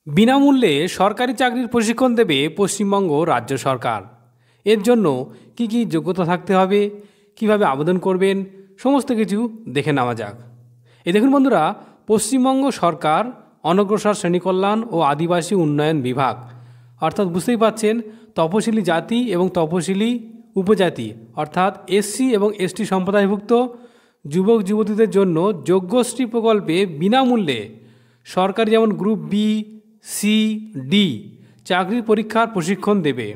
বিনামূল্যে সরকারি চাকরির প্রশিক্ষণ দেবে পশ্চিমবঙ্গ রাজ্য সরকার। এর জন্য কি কি যোগ্যতা থাকতে হবে, কিভাবে আবেদন করবেন, সমস্ত কিছু দেখে নেওয়া যাক। এই দেখুন বন্ধুরা, পশ্চিমবঙ্গ সরকার অনগ্রসর শ্রেণী কল্যাণ ও আদিবাসী উন্নয়ন বিভাগ, অর্থাৎ বুঝতেই পাচ্ছেন তপশিলি জাতি এবং তপশিলি উপজাতি অর্থাৎ এসসি এবং এসটি সম্প্রদায়ভুক্ত যুবক যুবতীদের জন্য যোগ্যশ্রী প্রকল্পে বিনামূল্যে সরকারি যেমন গ্রুপ বি, সি, ডি চাকরির পরীক্ষার প্রশিক্ষণ দেবে।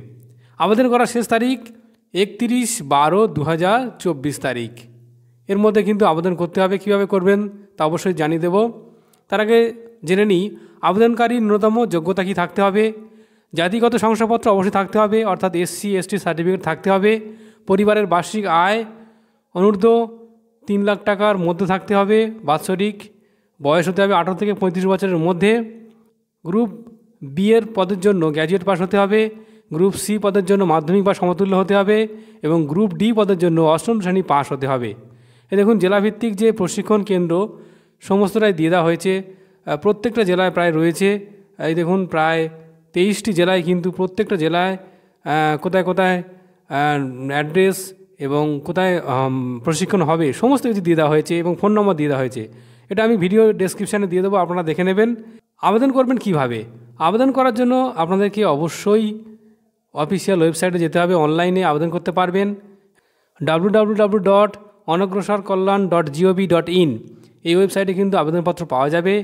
আবেদন করার শেষ তারিখ 31/12/2024 তারিখ। এর মধ্যে কিন্তু আবেদন করতে হবে। কীভাবে করবেন তা অবশ্যই জানিয়ে দেব। তার আগে জেনে নিই আবেদনকারীর ন্যূনতম যোগ্যতা কী থাকতে হবে। জাতিগত শংসাপত্র অবশ্যই থাকতে হবে, অর্থাৎ এসসি এসটি সার্টিফিকেট থাকতে হবে। পরিবারের বার্ষিক আয় অনূর্ধ্ব 3 লাখ টাকার মধ্যে থাকতে হবে বাৎসরিক। বয়স হতে হবে 18 থেকে 35 বছরের মধ্যে। গ্রুপ বি এর পদের জন্য গ্র্যাজুয়েট পাস হতে হবে। গ্রুপ সি পদের জন্য মাধ্যমিক বা সমতুল্য হতে হবে এবং গ্রুপ ডি পদের জন্য অষ্টম শ্রেণী পাস হতে হবে। দেখুন জেলাভিত্তিক যে প্রশিক্ষণ কেন্দ্র সমস্তটাই দিয়ে দেওয়া হয়েছে, প্রত্যেকটা জেলায় প্রায় রয়েছে। এই দেখুন প্রায় 23টি জেলায়, কিন্তু প্রত্যেকটা জেলায় কোথায় কোথায় অ্যাড্রেস এবং কোথায় প্রশিক্ষণ হবে সমস্ত কিছু দিয়ে দেওয়া হয়েছে এবং ফোন নম্বর দিয়ে দেওয়া হয়েছে। এটা আমি ভিডিও ডেসক্রিপশানে দিয়ে দেবো, আপনারা দেখে নেবেন। আবেদন করবেন কিভাবে? আবেদন করার জন্য আপনাদেরকে অবশ্যই অফিসিয়াল ওয়েবসাইটে যেতে হবে। অনলাইনে আবেদন করতে পারবেন www.অনগ্রসরকল্যাণ.gov.in এই ওয়েবসাইটে কিন্তু আবেদনপত্র পাওয়া যাবে।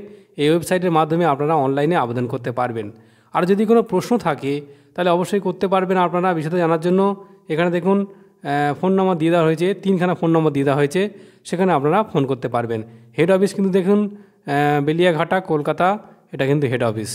এই ওয়েবসাইটের মাধ্যমে আপনারা অনলাইনে আবেদন করতে পারবেন। আর যদি কোনো প্রশ্ন থাকে তাহলে অবশ্যই করতে পারবেন আপনারা বিশদ জানার জন্য। এখানে দেখুন ফোন নম্বর দিয়ে দেওয়া হয়েছে, 3খানা ফোন নম্বর দিয়ে দেওয়া হয়েছে, সেখানে আপনারা ফোন করতে পারবেন। হেড অফিস কিন্তু দেখুন বেলিয়াঘাটা, কলকাতা, এটা কিন্তু হেড অফিস।